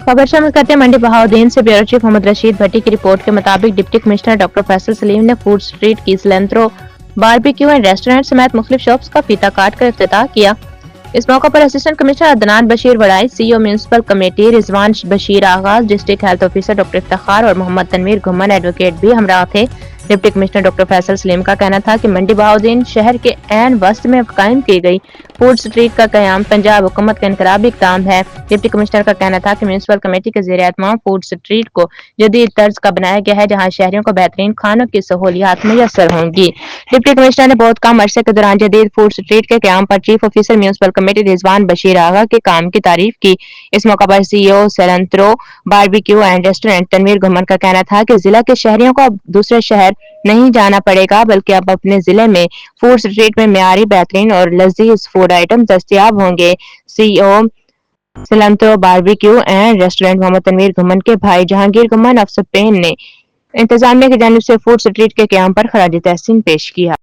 खबर शामिल करते हैं मंडी बहाउद्दीन से ब्यूरो चीफ मोहम्मद रशीद भट्टी की रिपोर्ट के मुताबिक deputy commissioner doctor Faisal Salim ने फूड स्ट्रीट की सिलेंट्रो बारबेक्यू एंड रेस्टोरेंट समेत मुख्तलिफ शॉप्स का फीता काट कर इफ्तिताह किया। इस मौके पर असिस्टेंट कमिश्नर अदनान बशीर वड़ाई, CEO municipal committee Rizwan Bashir आगाज, district health officer doctor Iftikhar और मोहम्मद तनवीर घुमन एडवोकेट भी हमरा थे। Deputy commissioner doctor Faisal Saleem का कहना था कि मंडी बहाउद्दीन शहर के ऐन वस्त में कायम की गई फूड स्ट्रीट का कयाम पंजाब हुकूमत का इनकलाबी इक़दाम है। डिप्टी कमिश्नर का कहना था कि म्यूनिसिपल कमेटी के ज़ेरे एहतमाम फूड स्ट्रीट को जदीद तर्ज का बनाया गया है, जहाँ शहरियों को बेहतरीन खानों की सहूलियात मुयसर होंगी। डिप्टी कमिश्नर ने बहुत कम अरसे के दौरान जदीद फूड स्ट्रीट के कयाम पर chief officer municipal committee Rizwan Bashir Agha के काम की तारीफ की। इस मौका पर CEO cilantro barbecue and restaurant Tanveer Ghuman का कहना था कि जिला के शहरियों को अब दूसरे शहर नहीं जाना पड़ेगा, बल्कि अब अपने जिले में फूड स्ट्रीट में मियारी, बेहतरीन और लजीज फूड आइटम दस्तयाब होंगे। CEO cilantro barbecue and restaurant Mohammad Tanveer Ghuman के भाई जहांगीर घुमन अफसर पेन ने इंतजामिया की जानिब से फूड स्ट्रीट के कयाम पर खराज तहसीन पेश किया।